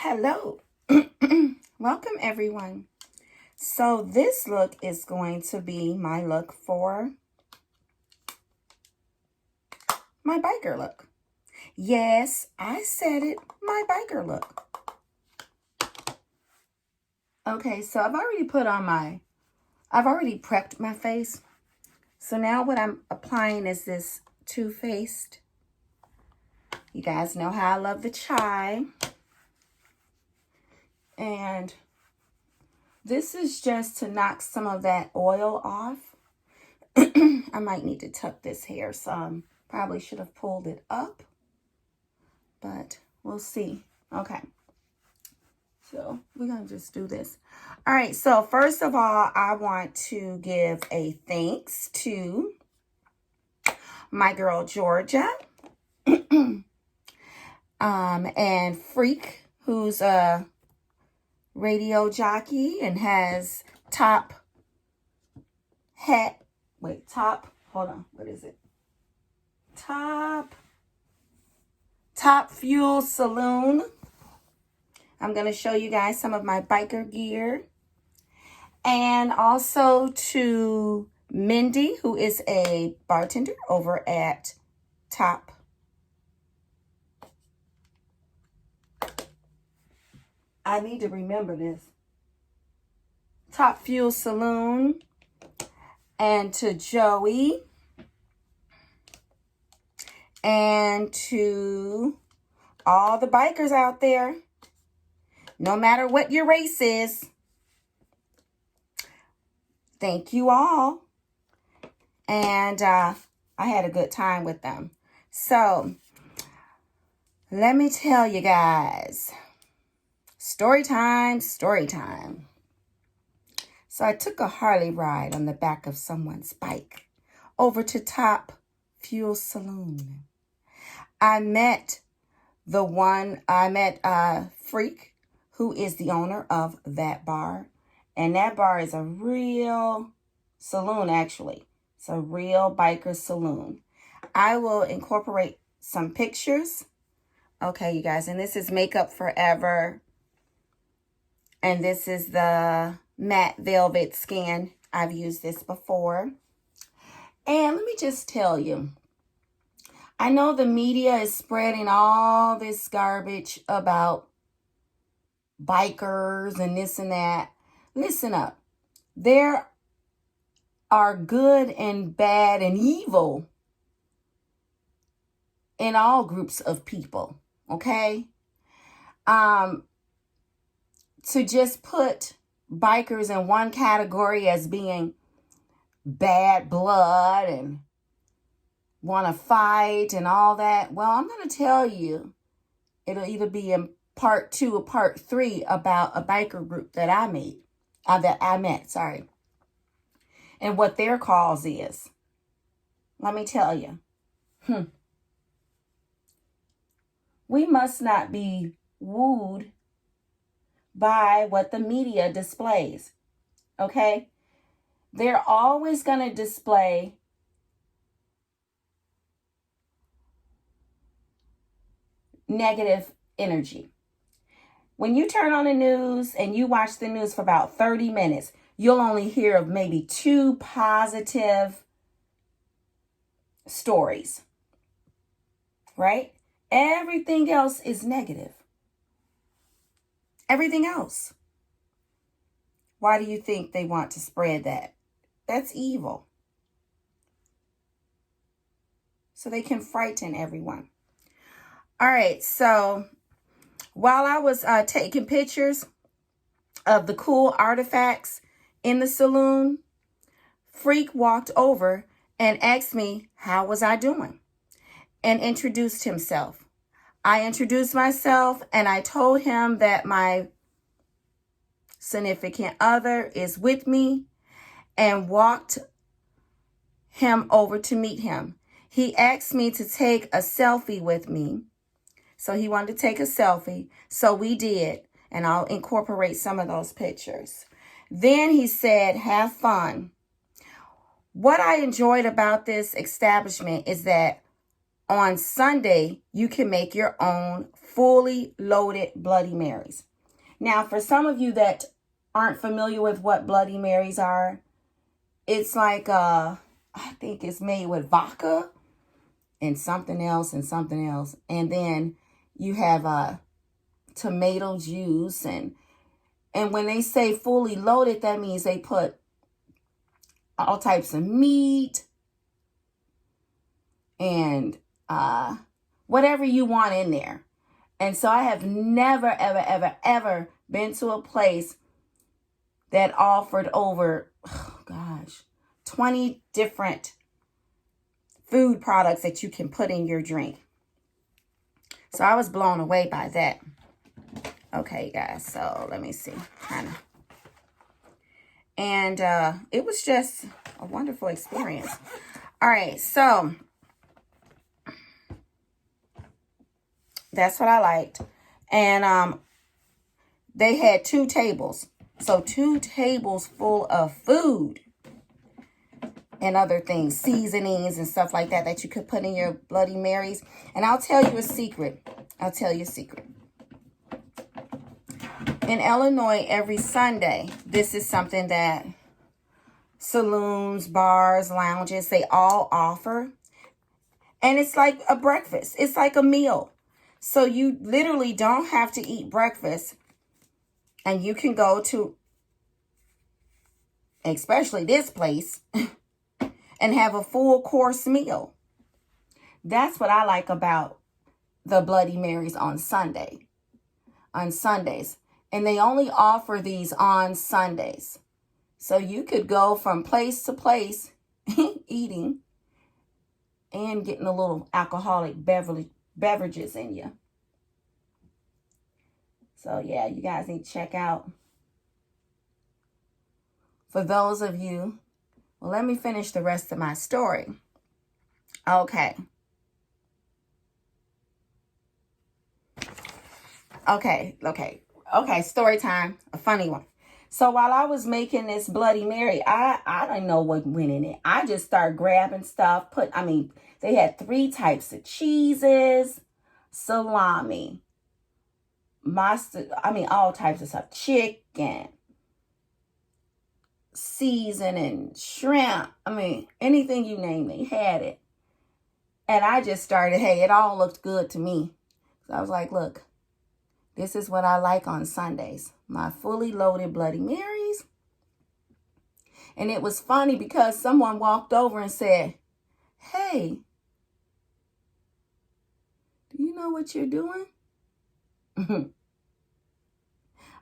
Hello. Welcome everyone. So this look is going to be my look for my biker look. Yes, I said it, my biker look. Okay, so I've already prepped my face. So now what I'm applying is this Too Faced. You guys know how I love the chai. And this is just to knock some of that oil off. I might need to tuck this hair some. Probably should have pulled it up, but we'll see. Okay. So we're going to just do this. All right. So first of all, I want to give a thanks to my girl, Georgia, and Freak, who's a radio jockey and has top, hold on. What is it? Top Fuel Saloon. I'm going to show you guys some of my biker gear. And also to Mindy, who is a bartender over at Top. I need to remember this. Top Fuel Saloon. And to Joey. And to all the bikers out there. No matter what your race is. Thank you all. And I had a good time with them. So, let me tell you guys. Story time, story time. So, I took a Harley ride on the back of someone's bike over to Top Fuel Saloon. I met Freak, who is the owner of that bar. And that bar is a real saloon, actually. It's a real biker saloon. I will incorporate some pictures. Okay, you guys. And this is Makeup Forever. And this is the matte velvet skin. I've used this before. And let me just tell you. I know the media is spreading all this garbage about bikers and this and that. Listen up. There are good and bad and evil in all groups of people, okay? To just put bikers in one category as being bad blood and want to fight and all that. Well, I'm going to tell you, it'll either be in part 2 or part 3 about a biker group that I met, and what their cause is. Let me tell you. We must not be wooed by what the media displays. Okay? They're always going to display negative energy. When you turn on the news and you watch the news for about 30 minutes, you'll only hear of maybe 2 positive stories, right? Everything else is negative. Everything else. Why do you think they want to spread that? That's evil. So they can frighten everyone. All right, so while I was taking pictures of the cool artifacts in the saloon, Freak walked over and asked me how was I doing and introduced himself. I introduced myself and I told him that my significant other is with me and walked him over to meet him. He asked me to take a selfie with me. So he wanted to take a selfie. So we did. And I'll incorporate some of those pictures. Then he said, have fun. What I enjoyed about this establishment is that on Sunday, you can make your own fully loaded Bloody Marys. Now, for some of you that aren't familiar with what Bloody Marys are, it's like, I think it's made with vodka and something else and something else. And then you have tomato juice. And when they say fully loaded, that means they put all types of meat and whatever you want in there. And so I have never, ever, ever, ever been to a place that offered over, 20 different food products that you can put in your drink. So I was blown away by that. Okay, guys, so let me see. And it was just a wonderful experience. All right, so that's what I liked. And they had 2 tables. So 2 tables full of food and other things, seasonings and stuff like that, that you could put in your Bloody Marys. And I'll tell you a secret. In Illinois, every Sunday, this is something that saloons, bars, lounges, they all offer. And it's like a breakfast. It's like a meal. So you literally don't have to eat breakfast. And you can go to, especially this place, and have a full course meal. That's what I like about the Bloody Marys on Sundays. And they only offer these on Sundays. So you could go from place to place eating and getting a little alcoholic beverages in you. So yeah, you guys need to check out. For those of you, well, let me finish the rest of my story. Okay, story time, a funny one. So while I was making this Bloody Mary, I didn't know what went in it. I just started grabbing stuff, they had 3 types of cheeses, salami, mustard, all types of stuff, chicken, seasoning, shrimp, anything you name it, had it. And I just started, it all looked good to me. So I was like, look, this is what I like on Sundays. My fully loaded Bloody Marys. And it was funny because someone walked over and said, hey, do you know what you're doing?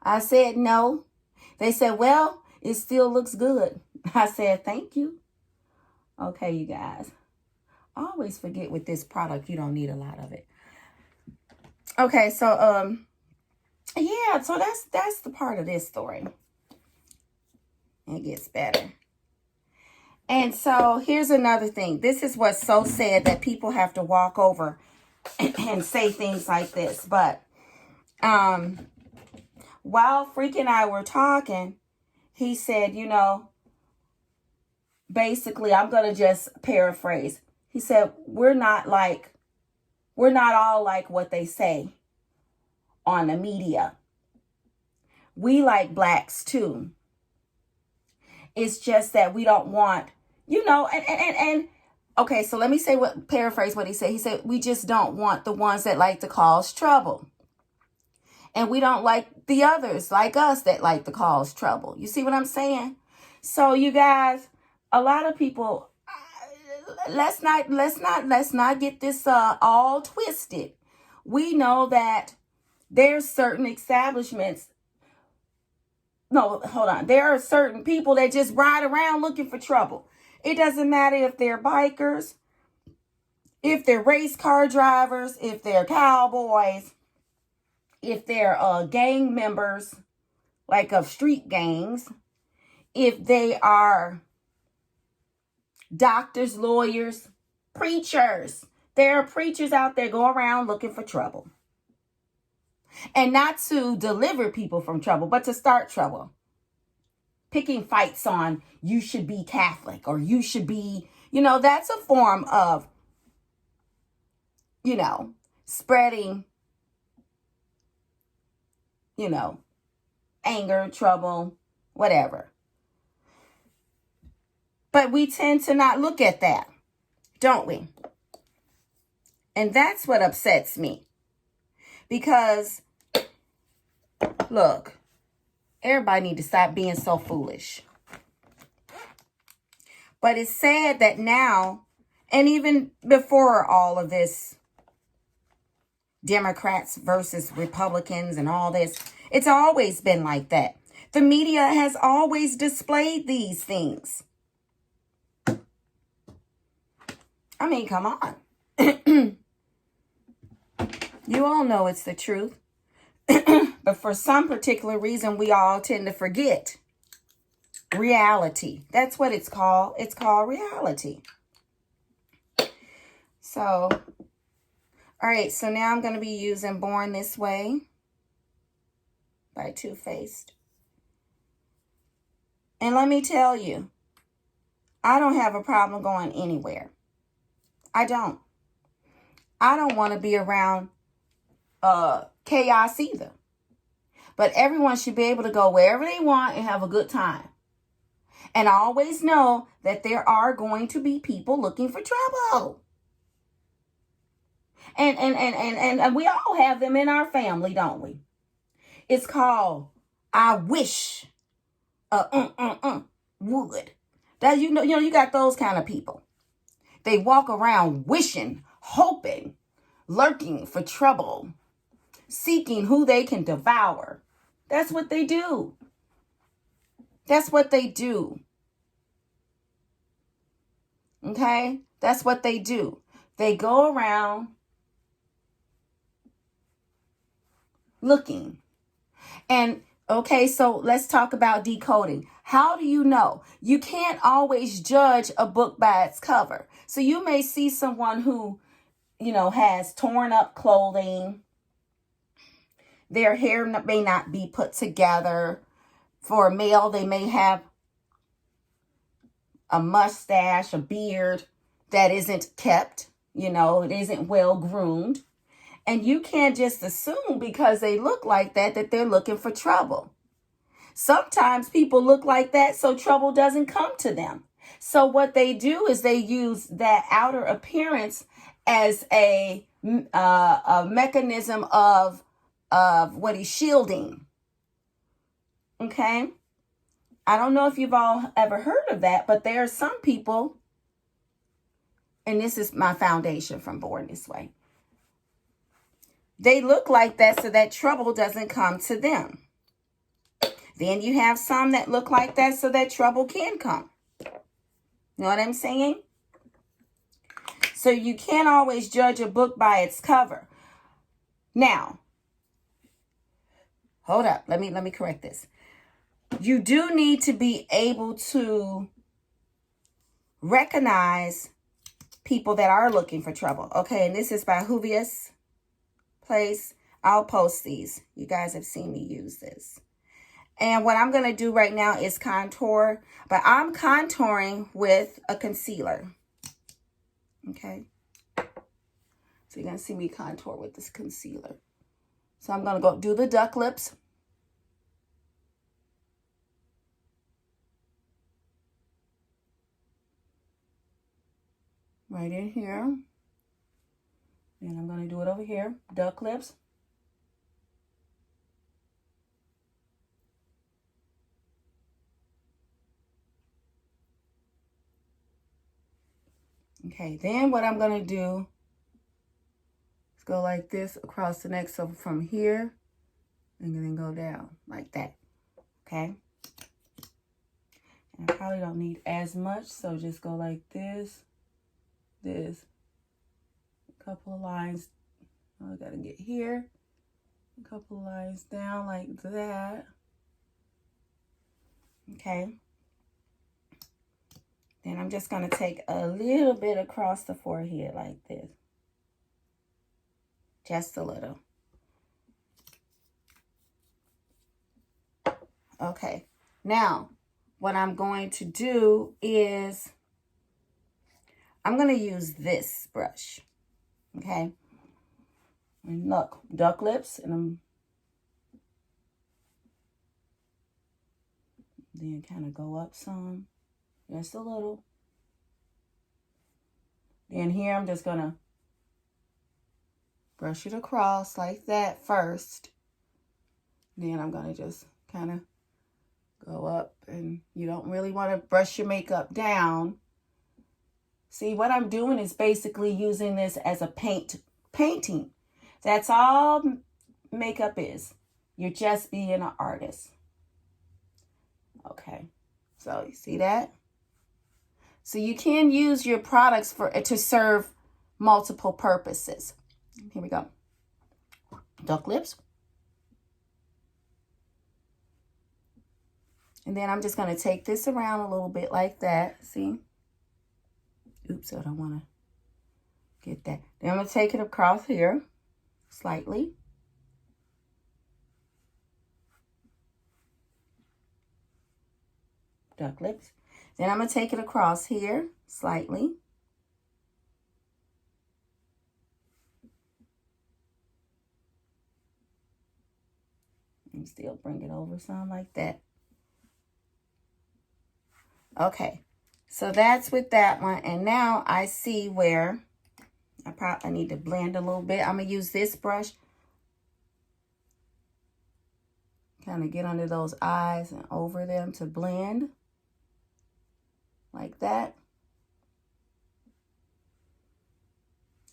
I said, no. They said, well, it still looks good. I said, thank you. Okay, you guys. I always forget with this product, you don't need a lot of it. Okay, so, yeah, so that's the part of this story. It gets better. And so here's another thing. This is what's so sad, that people have to walk over and say things like this. But while Freak and I were talking, he said, basically, I'm going to just paraphrase. He said, we're not all like what they say on the media. We like blacks too. It's just that we don't want, and okay, so let me paraphrase what he said. He said, we just don't want the ones that like to cause trouble. And we don't like the others like us that like to cause trouble. You see what I'm saying? So you guys, a lot of people, let's not get this all twisted. We know that there's certain establishments. No, hold on. There are certain people that just ride around looking for trouble. It doesn't matter if they're bikers, if they're race car drivers, if they're cowboys, if they're gang members, like of street gangs, if they are doctors, lawyers, preachers. There are preachers out there go around looking for trouble. And not to deliver people from trouble, but to start trouble. Picking fights on, you should be Catholic, or you should be, that's a form of you know, spreading, anger, trouble, whatever. But we tend to not look at that, don't we? And that's what upsets me. Because, look, everybody need to stop being so foolish. But it's sad that now, and even before all of this, Democrats versus Republicans and all this, it's always been like that. The media has always displayed these things. I mean, come on. You all know it's the truth. But for some particular reason, we all tend to forget reality. That's what it's called. It's called reality. So, all right. So now I'm going to be using Born This Way by Too Faced. And let me tell you, I don't have a problem going anywhere. I don't. I don't want to be around chaos either. But everyone should be able to go wherever they want and have a good time. And I always know that there are going to be people looking for trouble. And we all have them in our family, don't we? It's called I wish would. That you got those kind of people. They walk around wishing, hoping, lurking for trouble, seeking who they can devour. That's what they do. That's what they do. Okay? That's what they do. They go around looking. And okay, so let's talk about decoding. How do you know? You can't always judge a book by its cover. So you may see someone who, has torn up clothing. Their hair may not be put together. For a male, they may have a mustache, a beard that isn't kept. It isn't well groomed. And you can't just assume because they look like that they're looking for trouble. Sometimes people look like that so trouble doesn't come to them. So what they do is they use that outer appearance as a mechanism of what is shielding. Okay? I don't know if you've all ever heard of that, but there are some people, and this is my foundation from Born This Way. They look like that so that trouble doesn't come to them. Then you have some that look like that so that trouble can come. You know what I'm saying? So you can't always judge a book by its cover. Now, hold up. Let me correct this. You do need to be able to recognize people that are looking for trouble. Okay, and this is by Juvia's Place. I'll post these. You guys have seen me use this. And what I'm going to do right now is contour, but I'm contouring with a concealer. Okay. So you're going to see me contour with this concealer. So I'm going to go do the duck lips. Right in here. And I'm going to do it over here. Duck lips. Okay, then what I'm going to do is go like this across the neck. So from here, and then go down like that. Okay. And I probably don't need as much. So just go like this. This. A couple of lines. I got to get here. A couple of lines down like that. Okay. Then I'm just going to take a little bit across the forehead like this. Just a little. Okay. Now, what I'm going to do is I'm going to use this brush. Okay. And look, duck lips, and then kind of go up some, just a little. Then here I'm just gonna brush it across like that first. Then I'm gonna just kind of go up, and you don't really want to brush your makeup down. See, what I'm doing is basically using this as a painting. That's all makeup is. You're just being an artist. Okay, so you see that? So you can use your products to serve multiple purposes. Here we go. Duck lips. And then I'm just going to take this around a little bit like that. See? Oops, I don't want to get that. Then I'm going to take it across here slightly. Duck lips. Then I'm going to take it across here slightly. And still bring it over some like that. Okay, so that's with that one. And now I see where I need to blend a little bit. I'm going to use this brush. Kind of get under those eyes and over them to blend. Like that.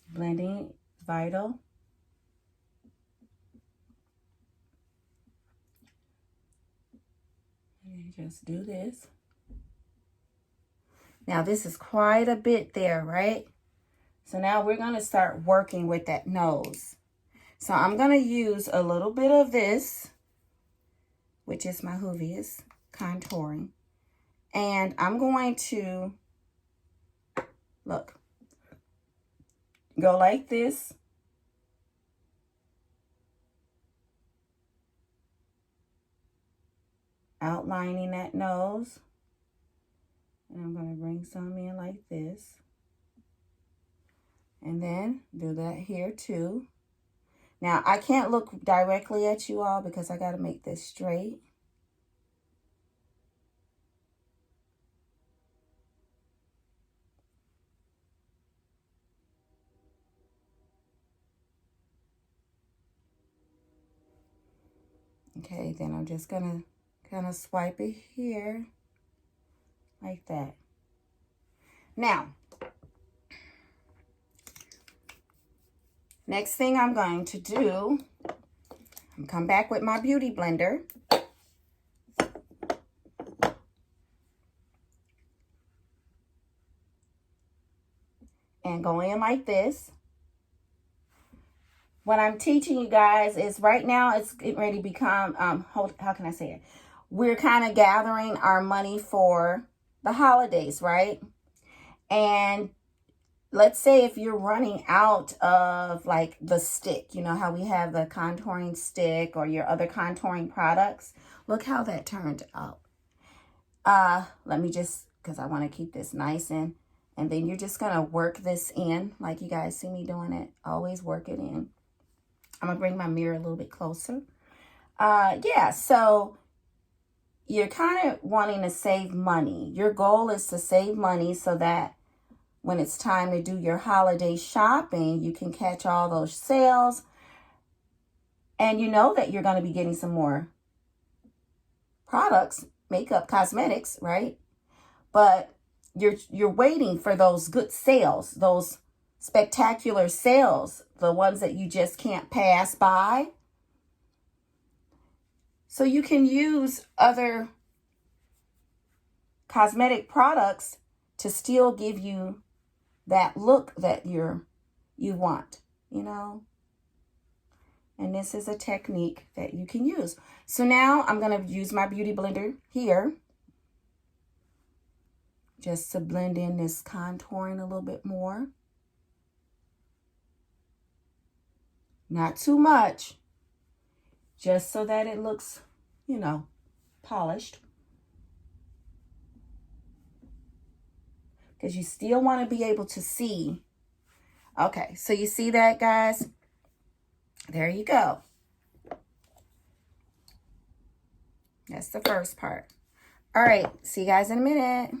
Blending is vital. And just do this. Now this is quite a bit there, right? So now we're going to start working with that nose. So I'm going to use a little bit of this, which is my Juvia's contouring. And I'm going to, look, go like this. Outlining that nose. And I'm going to bring some in like this. And then do that here too. Now, I can't look directly at you all because I got to make this straight. Okay, then I'm just going to kind of swipe it here like that. Now, next thing I'm going to do, come back with my beauty blender. And go in like this. What I'm teaching you guys is right now it's getting ready to become, how can I say it? We're kind of gathering our money for the holidays, right? And let's say if you're running out of like the stick, you know how we have the contouring stick or your other contouring products. Look how that turned out. Let me just, because I want to keep this nice and then you're just going to work this in like you guys see me doing it. Always work it in. I'm going to bring my mirror a little bit closer. Yeah, so you're kind of wanting to save money. Your goal is to save money so that when it's time to do your holiday shopping, you can catch all those sales. And you know that you're going to be getting some more products, makeup, cosmetics, right? But you're waiting for those good sales, those spectacular sales, the ones that you just can't pass by. So you can use other cosmetic products to still give you that look that you want, you know. And this is a technique that you can use. So now I'm going to use my beauty blender here just to blend in this contouring a little bit more. Not too much, just so that it looks, you know, polished. Because you still want to be able to see. Okay, so you see that, guys? there you go. That's the first part. All right, see you guys in a minute.